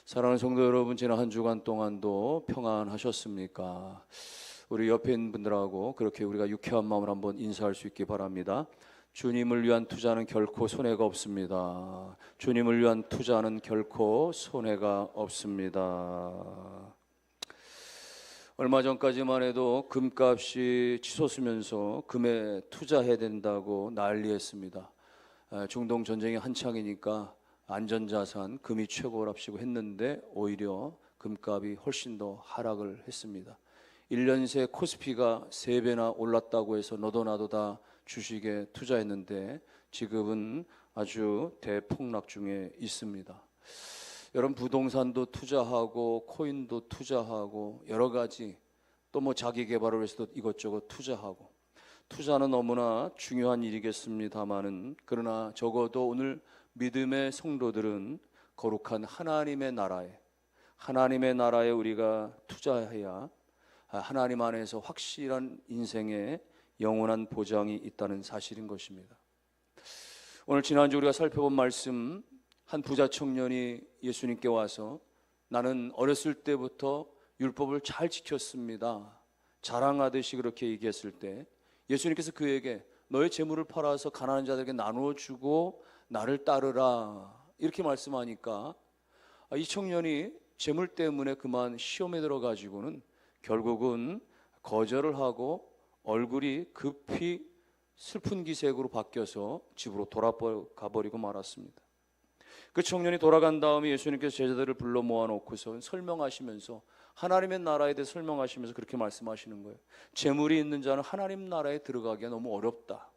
사랑하는 성도 여러분, 지난 한 주간 동안도 평안하셨습니까? 우리 옆에 있는 분들하고 그렇게 우리가 유쾌한 마음을 한번 인사할 수 있기 바랍니다. 주님을 위한 투자는 결코 손해가 없습니다. 주님을 위한 투자는 결코 손해가 없습니다. 얼마 전까지만 해도 금값이 치솟으면서 금에 투자해야 된다고 난리했습니다. 중동 전쟁이 한창이니까 안전자산 금이 최고랍시고 했는데 오히려 금값이 훨씬 더 하락을 했습니다. 1년 새 코스피가 3배나 올랐다고 해서 너도 나도 다 주식에 투자했는데 지금은 아주 대폭락 중에 있습니다. 여러분, 부동산도 투자하고 코인도 투자하고 여러 가지 또 뭐 자기 개발을 위해서도 이것저것 투자하고, 투자는 너무나 중요한 일이겠습니다마는, 그러나 적어도 오늘 믿음의 성도들은 거룩한 하나님의 나라에 우리가 투자해야 하나님 안에서 확실한 인생의 영원한 보장이 있다는 사실인 것입니다. 오늘 지난주 우리가 살펴본 말씀, 한 부자 청년이 예수님께 와서 나는 어렸을 때부터 율법을 잘 지켰습니다, 자랑하듯이 그렇게 얘기했을 때 예수님께서 그에게 너의 재물을 팔아서 가난한 자들에게 나누어 주고 나를 따르라 이렇게 말씀하니까 이 청년이 재물 때문에 그만 시험에 들어가지고는 결국은 거절을 하고 얼굴이 급히 슬픈 기색으로 바뀌어서 집으로 돌아가 버리고 말았습니다. 그 청년이 돌아간 다음에 예수님께서 제자들을 불러 모아놓고서 설명하시면서, 하나님의 나라에 대해 설명하시면서 그렇게 말씀하시는 거예요. 재물이 있는 자는 하나님 나라에 들어가기가 너무 어렵다.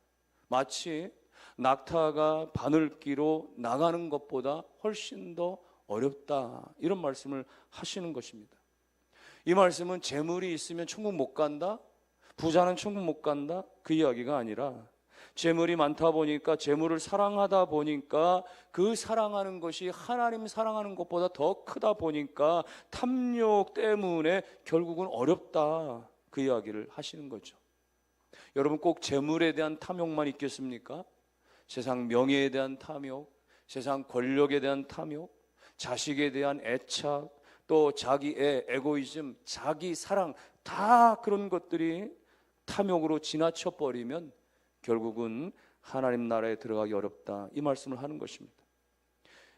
마치 낙타가 바늘기로 나가는 것보다 훨씬 더 어렵다, 이런 말씀을 하시는 것입니다. 이 말씀은 재물이 있으면 천국 못 간다, 부자는 천국 못 간다, 그 이야기가 아니라 재물이 많다 보니까, 재물을 사랑하다 보니까 그 사랑하는 것이 하나님 사랑하는 것보다 더 크다 보니까 탐욕 때문에 결국은 어렵다, 그 이야기를 하시는 거죠. 여러분, 꼭 재물에 대한 탐욕만 있겠습니까? 세상 명예에 대한 탐욕, 세상 권력에 대한 탐욕, 자식에 대한 애착, 또 자기의 에고이즘, 자기 사랑, 다 그런 것들이 탐욕으로 지나쳐 버리면 결국은 하나님 나라에 들어가기 어렵다, 이 말씀을 하는 것입니다.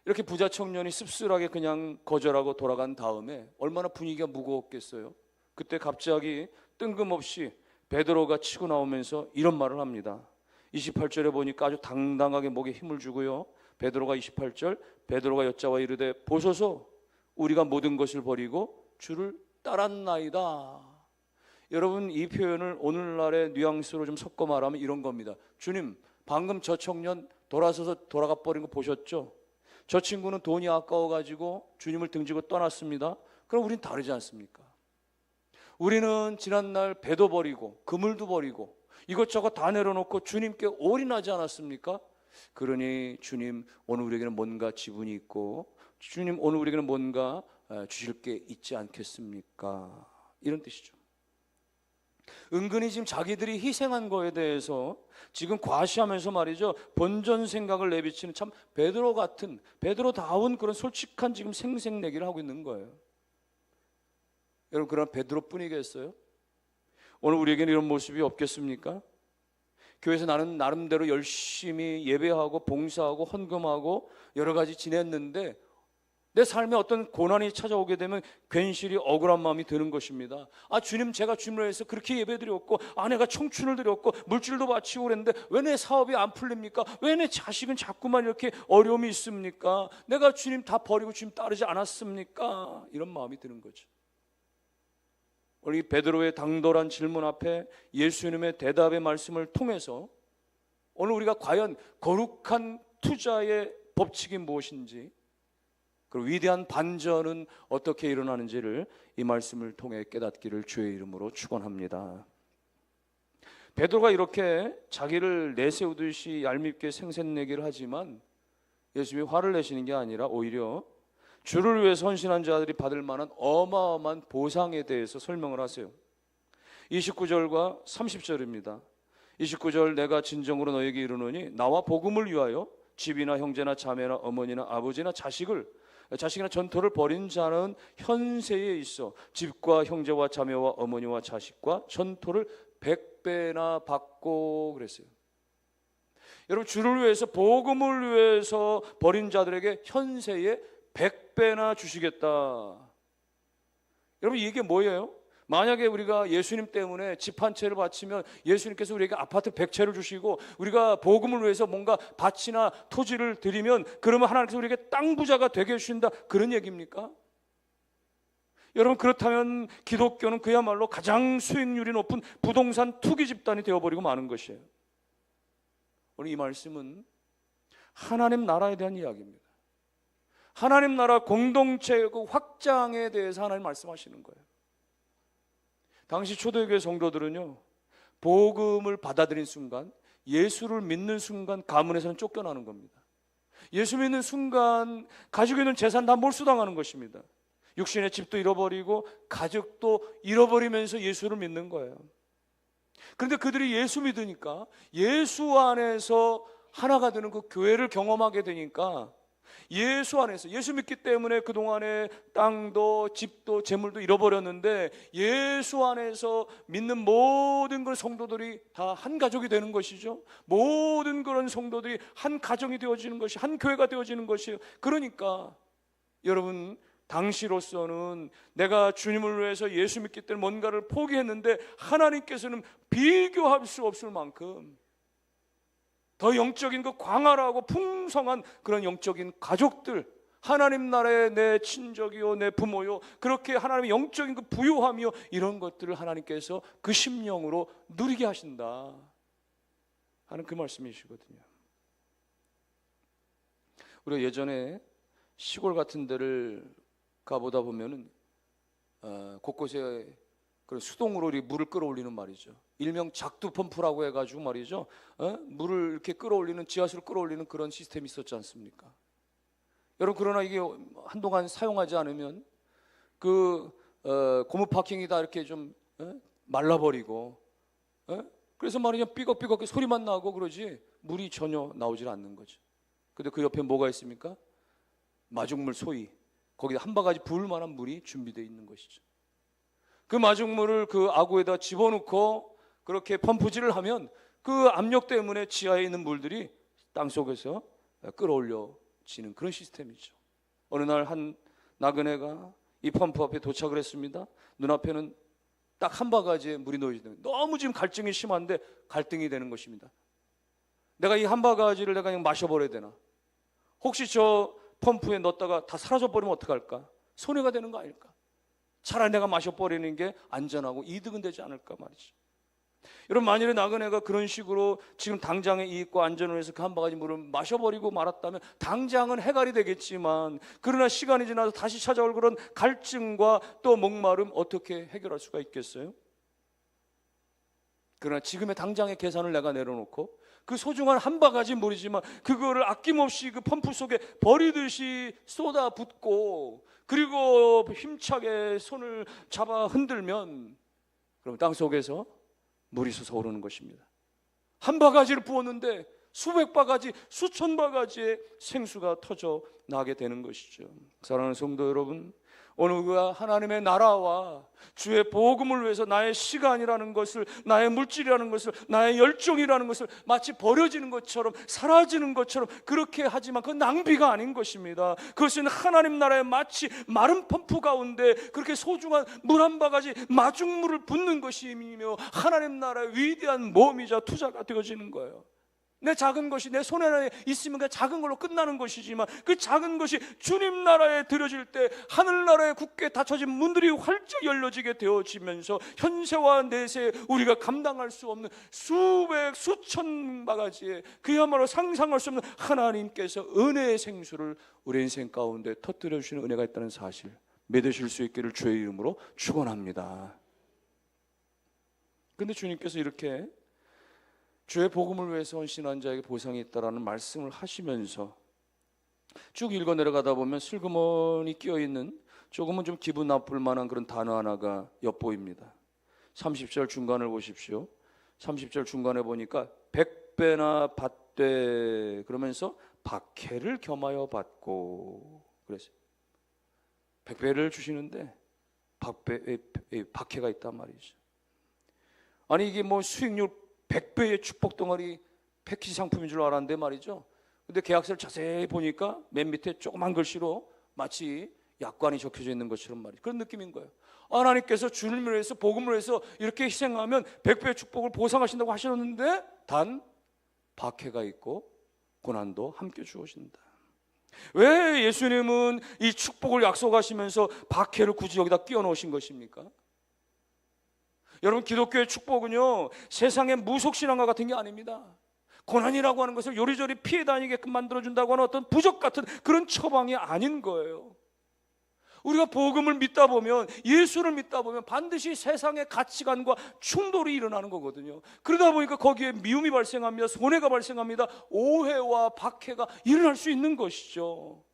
이렇게 부자 청년이 씁쓸하게 그냥 거절하고 돌아간 다음에 얼마나 분위기가 무거웠겠어요. 그때 갑자기 뜬금없이 베드로가 치고 나오면서 이런 말을 합니다. 28절에 보니까 아주 당당하게 목에 힘을 주고요, 베드로가 28절, 베드로가 여짜와 이르되 보소서, 우리가 모든 것을 버리고 주를 따랐나이다. 여러분, 이 표현을 오늘날의 뉘앙스로 좀 섞어 말하면 이런 겁니다. 주님, 방금 저 청년 돌아서서 돌아가 버린 거 보셨죠? 저 친구는 돈이 아까워가지고 주님을 등지고 떠났습니다. 그럼 우린 다르지 않습니까? 우리는 지난날 배도 버리고 그물도 버리고 이것저것 다 내려놓고 주님께 올인하지 않았습니까? 그러니 주님, 오늘 우리에게는 뭔가 지분이 있고, 주님, 오늘 우리에게는 뭔가 주실 게 있지 않겠습니까? 이런 뜻이죠. 은근히 지금 자기들이 희생한 거에 대해서 지금 과시하면서 말이죠, 본전 생각을 내비치는 참 베드로 같은, 베드로다운 그런 솔직한 지금 생색내기를 하고 있는 거예요. 여러분, 그런 베드로뿐이겠어요? 오늘 우리에게는 이런 모습이 없겠습니까? 교회에서 나는 나름대로 열심히 예배하고 봉사하고 헌금하고 여러 가지 지냈는데 내 삶에 어떤 고난이 찾아오게 되면 괜시리 억울한 마음이 드는 것입니다. 주님, 제가 주님을 위해서 그렇게 예배드렸고 아내가 청춘을 드렸고 물질도 바치고 그랬는데 왜 내 사업이 안 풀립니까? 왜 내 자식은 자꾸만 이렇게 어려움이 있습니까? 내가 주님 다 버리고 주님 따르지 않았습니까? 이런 마음이 드는 거죠. 우리 베드로의 당돌한 질문 앞에 예수님의 대답의 말씀을 통해서 오늘 우리가 과연 거룩한 투자의 법칙이 무엇인지, 그리고 위대한 반전은 어떻게 일어나는지를 이 말씀을 통해 깨닫기를 주의 이름으로 축원합니다. 베드로가 이렇게 자기를 내세우듯이 얄밉게 생색내기를 하지만 예수님이 화를 내시는 게 아니라 오히려 주를 위해서 헌신한 자들이 받을 만한 어마어마한 보상에 대해서 설명을 하세요. 29절과 30절입니다. 29절, 내가 진정으로 너에게 이르노니 나와 복음을 위하여 집이나 형제나 자매나 어머니나 아버지나 자식을 자식이나 전토를 벌인 자는 현세에 있어 집과 형제와 자매와 어머니와 자식과 전토를 100배나 받고 그랬어요. 여러분, 주를 위해서, 복음을 위해서 벌인 자들에게 현세에 100배나 주시겠다. 여러분, 이게 뭐예요? 만약에 우리가 예수님 때문에 집 한 채를 바치면 예수님께서 우리에게 아파트 100채를 주시고, 우리가 복음을 위해서 뭔가 밭이나 토지를 드리면 그러면 하나님께서 우리에게 땅 부자가 되게 해주신다, 그런 얘기입니까? 여러분, 그렇다면 기독교는 그야말로 가장 수익률이 높은 부동산 투기 집단이 되어버리고 마는 것이에요. 오늘 이 말씀은 하나님 나라에 대한 이야기입니다. 하나님 나라 공동체의 그 확장에 대해서 하나님 말씀하시는 거예요. 당시 초대교회 성도들은요, 복음을 받아들인 순간, 예수를 믿는 순간 가문에서는 쫓겨나는 겁니다. 예수 믿는 순간 가지고 있는 재산 다 몰수당하는 것입니다. 육신의 집도 잃어버리고 가족도 잃어버리면서 예수를 믿는 거예요. 그런데 그들이 예수 믿으니까, 예수 안에서 하나가 되는 그 교회를 경험하게 되니까, 예수 안에서, 예수 믿기 때문에 그동안에 땅도 집도 재물도 잃어버렸는데 예수 안에서 믿는 모든 그런 성도들이 다 한 가족이 되는 것이죠. 모든 그런 성도들이 한 가정이 되어지는 것이, 한 교회가 되어지는 것이에요. 그러니까 여러분, 당시로서는 내가 주님을 위해서 예수 믿기 때문에 뭔가를 포기했는데 하나님께서는 비교할 수 없을 만큼 더 영적인 그 광활하고 풍성한 그런 영적인 가족들, 하나님 나라의 내 친족이요, 내 부모요, 그렇게 하나님의 영적인 그 부요함이요, 이런 것들을 하나님께서 그 심령으로 누리게 하신다 하는 그 말씀이시거든요. 우리가 예전에 시골 같은 데를 가보다 보면은 곳곳에 그런 수동으로 물을 끌어올리는 말이죠. 일명 작두 펌프라고 해가지고 말이죠. 물을 이렇게 끌어올리는, 지하수를 끌어올리는 그런 시스템이 있었지 않습니까? 여러분, 그러나 이게 한동안 사용하지 않으면 그 고무 파킹이 다 이렇게 좀 말라버리고, 그래서 말이죠, 삐걱삐걱 소리만 나고 그러지 물이 전혀 나오질 않는 거죠. 근데 그 옆에 뭐가 있습니까? 마중물, 소위 거기다 한 바가지 부을 만한 물이 준비되어 있는 것이죠. 그 마중물을 그 아구에다 집어넣고 그렇게 펌프질을 하면 그 압력 때문에 지하에 있는 물들이 땅속에서 끌어올려지는 그런 시스템이죠. 어느 날 한 나그네가 이 펌프 앞에 도착을 했습니다. 눈앞에는 딱 한 바가지에 물이 놓여지는, 너무 지금 갈증이 심한데 갈등이 되는 것입니다. 내가 이 한 바가지를 내가 그냥 마셔버려야 되나? 혹시 저 펌프에 넣었다가 다 사라져버리면 어떡할까? 손해가 되는 거 아닐까? 차라리 내가 마셔버리는 게 안전하고 이득은 되지 않을까 말이죠. 여러분, 만일에 나그네가 그런 식으로 지금 당장의 이익과 안전을 위해서 그 한 바가지 물을 마셔버리고 말았다면 당장은 해갈이 되겠지만, 그러나 시간이 지나서 다시 찾아올 그런 갈증과 또 목마름 어떻게 해결할 수가 있겠어요? 그러나 지금의 당장의 계산을 내가 내려놓고 그 소중한 한 바가지 물이지만 그거를 아낌없이 그 펌프 속에 버리듯이 쏟아붓고 그리고 힘차게 손을 잡아 흔들면 그럼 땅속에서 물이 솟아오르는 것입니다. 한 바가지를 부었는데 수백 바가지, 수천 바가지의 생수가 터져 나게 되는 것이죠. 사랑하는 성도 여러분, 오늘 우리가 하나님의 나라와 주의 복음을 위해서 나의 시간이라는 것을, 나의 물질이라는 것을, 나의 열정이라는 것을 마치 버려지는 것처럼, 사라지는 것처럼 그렇게 하지만 그건 낭비가 아닌 것입니다. 그것은 하나님 나라의 마치 마른 펌프 가운데 그렇게 소중한 물 한 바가지 마중물을 붓는 것이며 하나님 나라의 위대한 모험이자 투자가 되어지는 거예요. 내 작은 것이 내 손에 안에 있으면 그 작은 걸로 끝나는 것이지만 그 작은 것이 주님 나라에 들여질 때 하늘나라에 굳게 닫혀진 문들이 활짝 열려지게 되어지면서 현세와 내세 우리가 감당할 수 없는 수백 수천 바가지의 그야말로 상상할 수 없는 하나님께서 은혜의 생수를 우리 인생 가운데 터뜨려 주시는 은혜가 있다는 사실 믿으실 수 있기를 주의 이름으로 축원합니다. 그런데 주님께서 이렇게 주의 복음을 위해서 헌신한 자에게 보상이 있다라는 말씀을 하시면서 쭉 읽어 내려가다 보면 슬그머니 끼어있는 조금은 좀 기분 나쁠 만한 그런 단어 하나가 엿보입니다. 30절 중간을 보십시오. 30절 중간에 보니까 100배나 받되 그러면서 박해를 겸하여 받고 그랬어요. 100배를 주시는데 박해가 있단 말이죠. 아니 이게 뭐 수익률 100배의 축복 덩어리 패키지 상품인 줄 알았는데 말이죠. 근데 계약서를 자세히 보니까 맨 밑에 조그만 글씨로 마치 약관이 적혀져 있는 것처럼 말이죠. 그런 느낌인 거예요. 하나님께서 주님을 위해서 복음을 위해서 이렇게 희생하면 100배의 축복을 보상하신다고 하셨는데 단 박해가 있고 고난도 함께 주어진다. 왜 예수님은 이 축복을 약속하시면서 박해를 굳이 여기다 끼워 넣으신 것입니까? 여러분, 기독교의 축복은요 세상의 무속신앙과 같은 게 아닙니다. 고난이라고 하는 것을 요리조리 피해 다니게끔 만들어준다고 하는 어떤 부적 같은 그런 처방이 아닌 거예요. 우리가 복음을 믿다 보면, 예수를 믿다 보면 반드시 세상의 가치관과 충돌이 일어나는 거거든요. 그러다 보니까 거기에 미움이 발생합니다. 손해가 발생합니다. 오해와 박해가 일어날 수 있는 것이죠.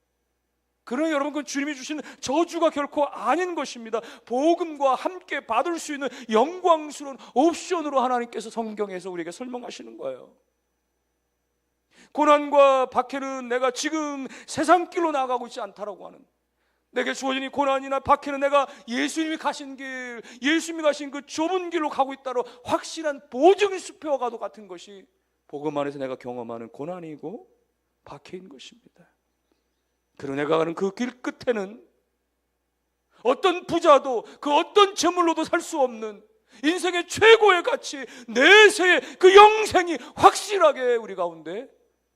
그러나 여러분, 그 주님이 주시는 저주가 결코 아닌 것입니다. 복음과 함께 받을 수 있는 영광스러운 옵션으로 하나님께서 성경에서 우리에게 설명하시는 거예요. 고난과 박해는 내가 지금 세상 길로 나아가고 있지 않다라고 하는, 내게 주어진 이 고난이나 박해는 내가 예수님이 가신 길, 예수님이 가신 그 좁은 길로 가고 있다로 확실한 보증의 수표와도 같은 것이 복음 안에서 내가 경험하는 고난이고 박해인 것입니다. 그리고 내가 가는 그 길 끝에는 어떤 부자도 그 어떤 재물로도 살 수 없는 인생의 최고의 가치, 내세의 그 영생이 확실하게 우리 가운데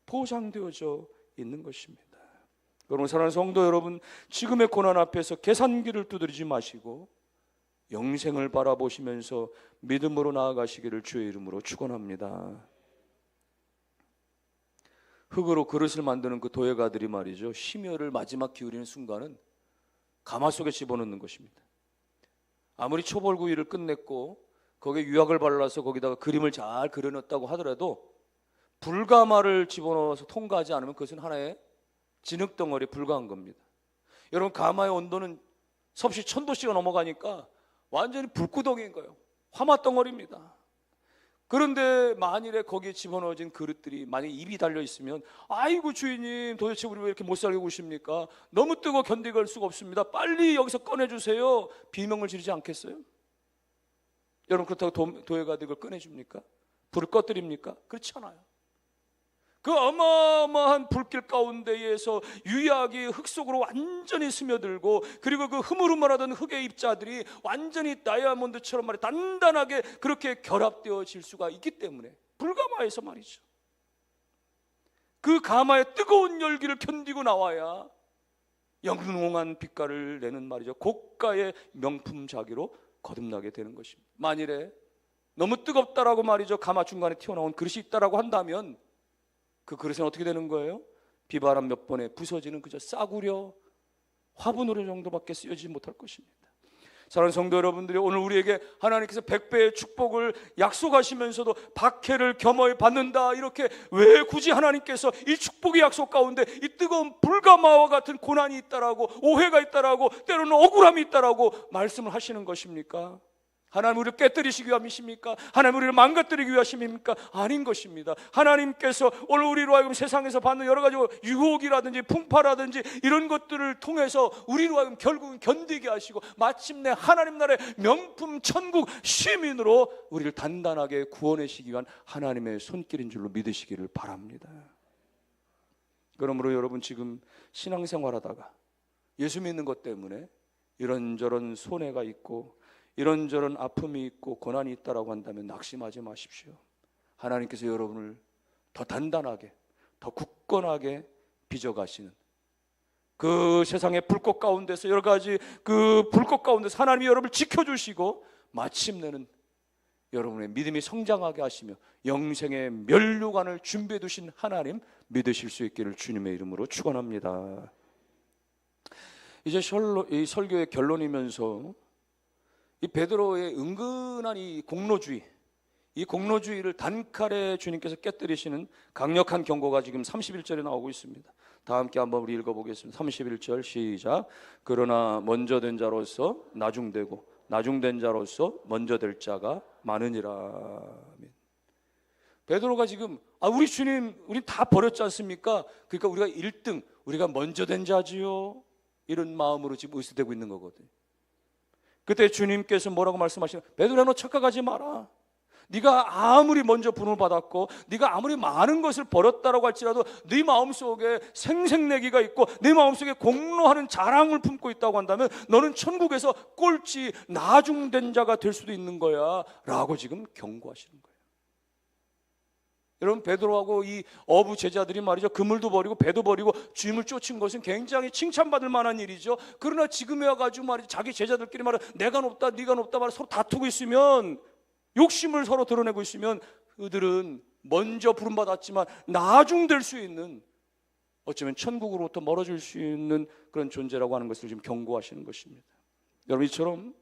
보장되어져 있는 것입니다. 여러분, 사랑하는 성도 여러분, 지금의 고난 앞에서 계산기를 두드리지 마시고 영생을 바라보시면서 믿음으로 나아가시기를 주의 이름으로 축원합니다. 흙으로 그릇을 만드는 그 도예가들이 말이죠, 심혈을 마지막 기울이는 순간은 가마 속에 집어넣는 것입니다. 아무리 초벌구이를 끝냈고 거기에 유약을 발라서 거기다가 그림을 잘 그려놨다고 하더라도 불가마를 집어넣어서 통과하지 않으면 그것은 하나의 진흙덩어리에 불과한 겁니다. 여러분, 가마의 온도는 섭씨 1000도씨가 넘어가니까 완전히 불구덩이인 거예요. 화마덩어리입니다. 그런데 만일에 거기에 집어넣어진 그릇들이 만약에 입이 달려있으면, 아이고 주인님, 도대체 우리 왜 이렇게 못 살게 구십니까? 너무 뜨거워 견디갈 수가 없습니다. 빨리 여기서 꺼내주세요. 비명을 지르지 않겠어요? 여러분, 그렇다고 도예가들 이걸 꺼내줍니까? 불을 꺼뜨립니까? 그렇지 않아요. 그 어마어마한 불길 가운데에서 유약이 흙 속으로 완전히 스며들고, 그리고 그 흐물흐물하던 흙의 입자들이 완전히 다이아몬드처럼 말이 단단하게 그렇게 결합되어질 수가 있기 때문에, 불가마에서 말이죠, 그 가마의 뜨거운 열기를 견디고 나와야 영롱한 빛깔을 내는 말이죠, 고가의 명품 자기로 거듭나게 되는 것입니다. 만일에 너무 뜨겁다라고 말이죠, 가마 중간에 튀어나온 그릇이 있다라고 한다면 그 그릇은 어떻게 되는 거예요? 비바람 몇 번에 부서지는 그저 싸구려 화분으로 정도밖에 쓰여지지 못할 것입니다. 사랑하는 성도 여러분들이, 오늘 우리에게 하나님께서 100배의 축복을 약속하시면서도 박해를 겸허히 받는다, 이렇게 왜 굳이 하나님께서 이 축복의 약속 가운데 이 뜨거운 불가마와 같은 고난이 있다라고, 오해가 있다라고, 때로는 억울함이 있다라고 말씀을 하시는 것입니까? 하나님 우리를 깨뜨리시기 위함이십니까? 하나님 우리를 망가뜨리기 위하심입니까? 아닌 것입니다. 하나님께서 오늘 우리로 하여금 세상에서 받는 여러 가지 유혹이라든지 풍파라든지 이런 것들을 통해서 우리로 하여금 결국은 견디게 하시고 마침내 하나님 나라의 명품 천국 시민으로 우리를 단단하게 구원하시기 위한 하나님의 손길인 줄로 믿으시기를 바랍니다. 그러므로 여러분, 지금 신앙생활하다가 예수 믿는 것 때문에 이런저런 손해가 있고 이런저런 아픔이 있고 고난이 있다라고 한다면 낙심하지 마십시오. 하나님께서 여러분을 더 단단하게, 더 굳건하게 빚어가시는, 그 세상의 불꽃 가운데서 여러 가지 그 불꽃 가운데서 하나님이 여러분을 지켜주시고 마침내는 여러분의 믿음이 성장하게 하시며 영생의 면류관을 준비해 두신 하나님 믿으실 수 있기를 주님의 이름으로 축원합니다. 이제 이 설교의 결론이면서 이 베드로의 은근한 이 공로주의, 이 공로주의를 단칼에 주님께서 깨뜨리시는 강력한 경고가 지금 31절에 나오고 있습니다. 다 함께 한번 우리 읽어보겠습니다. 31절 시작. 그러나 먼저 된 자로서 나중되고 나중된 자로서 먼저 될 자가 많으니라. 베드로가 지금 우리 주님, 우리 다 버렸지 않습니까? 그러니까 우리가 1등, 우리가 먼저 된 자지요. 이런 마음으로 지금 의수되고 있는 거거든요. 그때 주님께서 뭐라고 말씀하시나? 베드로야, 너 착각하지 마라. 네가 아무리 먼저 부름을 받았고 네가 아무리 많은 것을 버렸다라고 할지라도 네 마음속에 생색내기가 있고 네 마음속에 공로하는 자랑을 품고 있다고 한다면 너는 천국에서 꼴찌 나중된 자가 될 수도 있는 거야 라고 지금 경고하시는 거예요. 여러분, 베드로하고 이 어부 제자들이 말이죠, 그물도 버리고 배도 버리고 주님을 쫓은 것은 굉장히 칭찬받을 만한 일이죠. 그러나 지금에 와가지고 말이죠, 자기 제자들끼리 말이죠, 내가 높다 네가 높다 말이죠, 서로 다투고 있으면, 욕심을 서로 드러내고 있으면 그들은 먼저 부름받았지만 나중될 수 있는, 어쩌면 천국으로부터 멀어질 수 있는 그런 존재라고 하는 것을 지금 경고하시는 것입니다. 여러분, 이처럼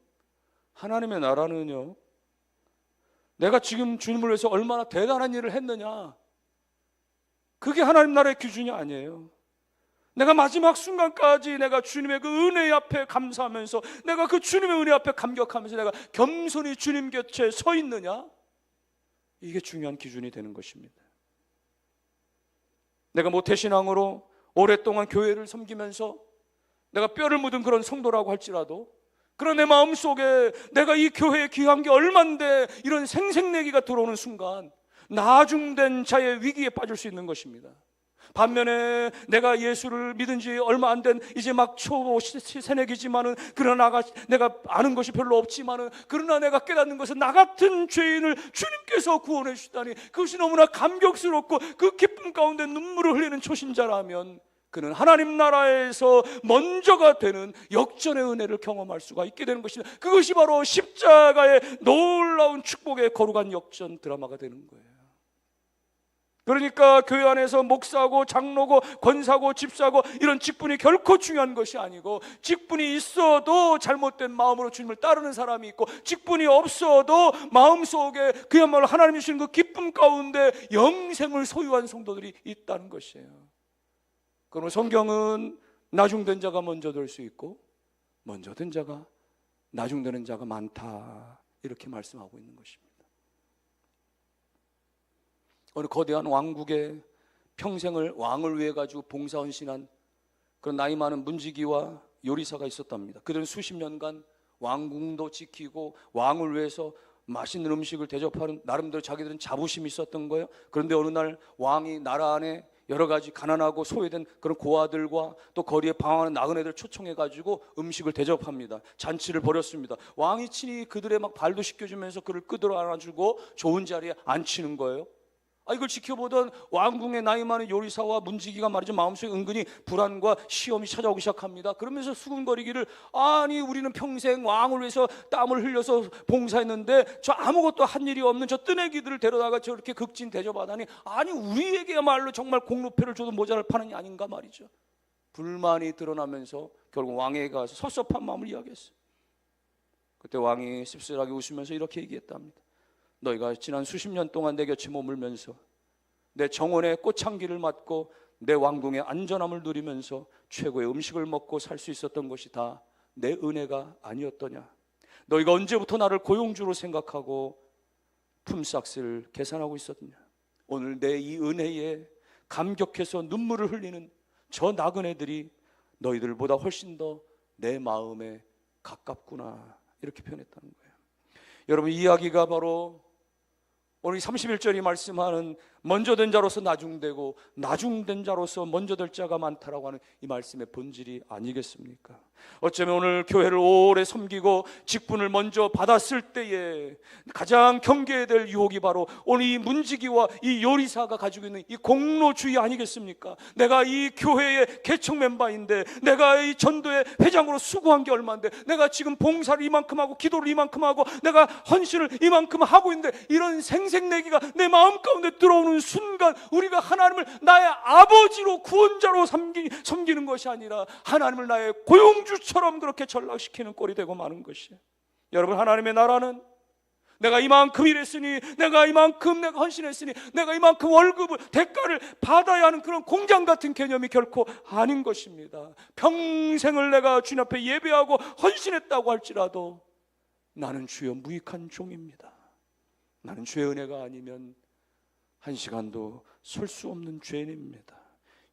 하나님의 나라는요, 내가 지금 주님을 위해서 얼마나 대단한 일을 했느냐, 그게 하나님 나라의 기준이 아니에요. 내가 마지막 순간까지 내가 주님의 그 은혜 앞에 감사하면서, 내가 그 주님의 은혜 앞에 감격하면서 내가 겸손히 주님 곁에 서 있느냐, 이게 중요한 기준이 되는 것입니다. 내가 모태신앙으로 오랫동안 교회를 섬기면서 내가 뼈를 묻은 그런 성도라고 할지라도, 그런 내 마음속에 내가 이 교회에 귀한 게 얼만데 이런 생색내기가 들어오는 순간 나중된 자의 위기에 빠질 수 있는 것입니다. 반면에 내가 예수를 믿은 지 얼마 안 된 이제 막 초보 새내기지만은, 그러나 내가 아는 것이 별로 없지만은, 그러나 내가 깨닫는 것은 나 같은 죄인을 주님께서 구원해 주시다니, 그것이 너무나 감격스럽고 그 기쁨 가운데 눈물을 흘리는 초신자라면 그는 하나님 나라에서 먼저가 되는 역전의 은혜를 경험할 수가 있게 되는 것입니다. 그것이 바로 십자가의 놀라운 축복의 거룩한 역전 드라마가 되는 거예요. 그러니까 교회 안에서 목사고 장로고 권사고 집사고 이런 직분이 결코 중요한 것이 아니고, 직분이 있어도 잘못된 마음으로 주님을 따르는 사람이 있고, 직분이 없어도 마음속에 그야말로 하나님이 주시는 그 기쁨 가운데 영생을 소유한 성도들이 있다는 것이에요. 그러므로 성경은 나중된 자가 먼저 될 수 있고 먼저 된 자가 나중되는 자가 많다, 이렇게 말씀하고 있는 것입니다. 어느 거대한 왕국에 평생을 왕을 위해 가지고 봉사헌신한 그런 나이 많은 문지기와 요리사가 있었답니다. 그들은 수십 년간 왕궁도 지키고 왕을 위해서 맛있는 음식을 대접하는 나름대로 자기들은 자부심이 있었던 거예요. 그런데 어느 날 왕이 나라 안에 여러 가지 가난하고 소외된 그런 고아들과 또 거리에 방황하는 나그네들 초청해가지고 음식을 대접합니다. 잔치를 벌였습니다. 왕이 친히 그들의 막 발도 씻겨주면서 그를 끄들어 안아주고 좋은 자리에 앉히는 거예요. 이걸 지켜보던 왕궁의 나이 많은 요리사와 문지기가 말이죠, 마음속에 은근히 불안과 시험이 찾아오기 시작합니다. 그러면서 수군거리기를, 아니 우리는 평생 왕을 위해서 땀을 흘려서 봉사했는데 저 아무것도 한 일이 없는 저 뜨내기들을 데려다가 저렇게 극진 대접하다니, 아니 우리에게야말로 정말 공로패를 줘도 모자랄 판이 아닌가 말이죠. 불만이 드러나면서 결국 왕에게 가서 섭섭한 마음을 이야기했어요. 그때 왕이 씁쓸하게 웃으면서 이렇게 얘기했답니다. 너희가 지난 수십 년 동안 내 곁에 머물면서 내 정원의 꽃향기를 맡고 내 왕궁의 안전함을 누리면서 최고의 음식을 먹고 살 수 있었던 것이 다 내 은혜가 아니었더냐? 너희가 언제부터 나를 고용주로 생각하고 품삯을 계산하고 있었느냐? 오늘 내 이 은혜에 감격해서 눈물을 흘리는 저 나그네들이 너희들보다 훨씬 더 내 마음에 가깝구나, 이렇게 표현했다는 거예요. 여러분, 이 이야기가 바로 오늘 31절이 말씀하는 먼저 된 자로서 나중되고 나중된 자로서 먼저 될 자가 많다라고 하는 이 말씀의 본질이 아니겠습니까? 어쩌면 오늘 교회를 오래 섬기고 직분을 먼저 받았을 때에 가장 경계해야 될 유혹이 바로 오늘 이 문지기와 이 요리사가 가지고 있는 이 공로주의 아니겠습니까? 내가 이 교회의 개척 멤버인데, 내가 이 전도의 회장으로 수고한 게 얼마인데, 내가 지금 봉사를 이만큼 하고 기도를 이만큼 하고 내가 헌신을 이만큼 하고 있는데, 이런 생색내기가 내 마음 가운데 들어오는 순간 우리가 하나님을 나의 아버지로 구원자로 섬기는 것이 아니라 하나님을 나의 고용주처럼 그렇게 전락시키는 꼴이 되고 마는 것이에요. 여러분, 하나님의 나라는 내가 이만큼 일했으니, 내가 이만큼 내가 헌신했으니, 내가 이만큼 월급을 대가를 받아야 하는 그런 공장 같은 개념이 결코 아닌 것입니다. 평생을 내가 주님 앞에 예배하고 헌신했다고 할지라도 나는 주여 무익한 종입니다. 나는 주의 은혜가 아니면 한 시간도 설 수 없는 죄인입니다.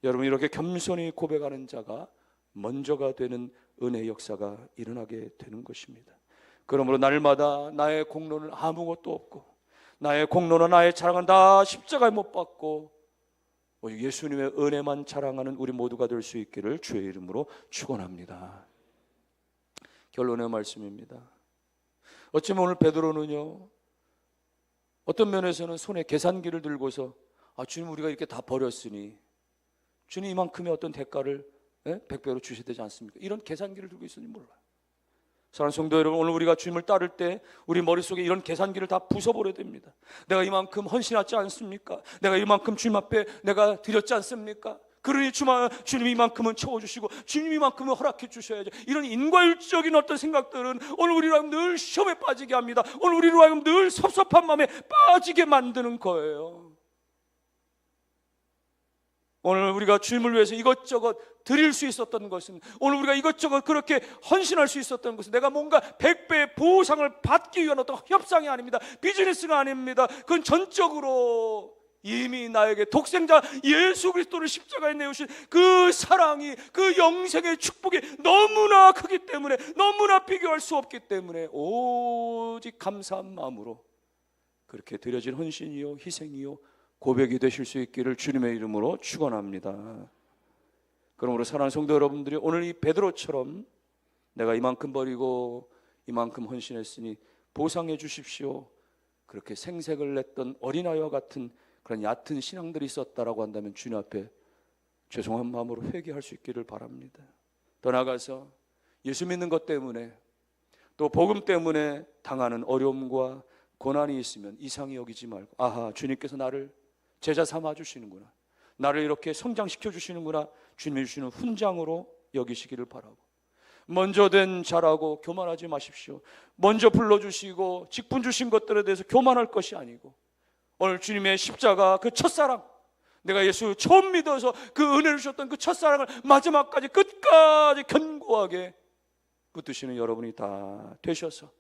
여러분, 이렇게 겸손히 고백하는 자가 먼저가 되는 은혜의 역사가 일어나게 되는 것입니다. 그러므로 날마다 나의 공로는 아무것도 없고, 나의 공로나 나의 자랑은 다 십자가에 못 박고 오직 예수님의 은혜만 자랑하는 우리 모두가 될 수 있기를 주의 이름으로 축원합니다. 결론의 말씀입니다. 어쩌면 오늘 베드로는요, 어떤 면에서는 손에 계산기를 들고서 주님, 우리가 이렇게 다 버렸으니 주님 이만큼의 어떤 대가를 100배로 주셔야 되지 않습니까? 이런 계산기를 들고 있었는지 몰라요. 사랑하는 성도 여러분, 오늘 우리가 주님을 따를 때 우리 머릿속에 이런 계산기를 다 부숴버려야 됩니다. 내가 이만큼 헌신하지 않습니까? 내가 이만큼 주님 앞에 내가 드렸지 않습니까? 그러니 주님 이만큼은 채워주시고 주님 이만큼은 허락해 주셔야죠. 이런 인과율적인 어떤 생각들은 오늘 우리로 하여금 늘 시험에 빠지게 합니다. 오늘 우리로 하여금 늘 섭섭한 마음에 빠지게 만드는 거예요. 오늘 우리가 주님을 위해서 이것저것 드릴 수 있었던 것은, 오늘 우리가 이것저것 그렇게 헌신할 수 있었던 것은 내가 뭔가 100배의 보상을 받기 위한 어떤 협상이 아닙니다. 비즈니스가 아닙니다. 그건 전적으로 이미 나에게 독생자 예수 그리스도를 십자가에 내오신 그 사랑이, 그 영생의 축복이 너무나 크기 때문에, 너무나 비교할 수 없기 때문에 오직 감사한 마음으로 그렇게 드려진 헌신이요 희생이요 고백이 되실 수 있기를 주님의 이름으로 축원합니다. 그러므로 사랑하는 성도 여러분들이 오늘 이 베드로처럼 내가 이만큼 버리고 이만큼 헌신했으니 보상해 주십시오, 그렇게 생색을 냈던 어린아이와 같은 그런 얕은 신앙들이 있었다라고 한다면 주님 앞에 죄송한 마음으로 회개할 수 있기를 바랍니다. 더 나아가서 예수 믿는 것 때문에 또 복음 때문에 당하는 어려움과 고난이 있으면 이상히 여기지 말고, 아하, 주님께서 나를 제자 삼아 주시는구나, 나를 이렇게 성장시켜 주시는구나, 주님이 주시는 훈장으로 여기시기를 바라고, 먼저 된 자라고 교만하지 마십시오. 먼저 불러주시고 직분 주신 것들에 대해서 교만할 것이 아니고, 오늘 주님의 십자가 그 첫사랑, 내가 예수 처음 믿어서 그 은혜를 주셨던 그 첫사랑을 마지막까지 끝까지 견고하게 붙드시는 여러분이 다 되셔서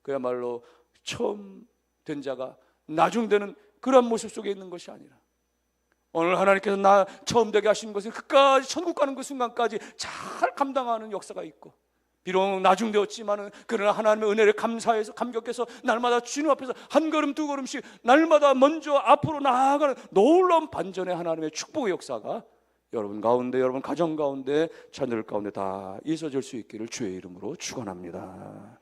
그야말로 처음 된 자가 나중 되는 그런 모습 속에 있는 것이 아니라, 오늘 하나님께서 나 처음 되게 하신 것을 끝까지 천국 가는 그 순간까지 잘 감당하는 역사가 있고, 비록 나중되었지만은 그러나 하나님의 은혜를 감사해서 감격해서 날마다 주님 앞에서 한 걸음 두 걸음씩 날마다 먼저 앞으로 나아가는 놀라운 반전의 하나님의 축복의 역사가 여러분 가운데, 여러분 가정 가운데, 자녀들 가운데 다 있어질 수 있기를 주의 이름으로 축원합니다.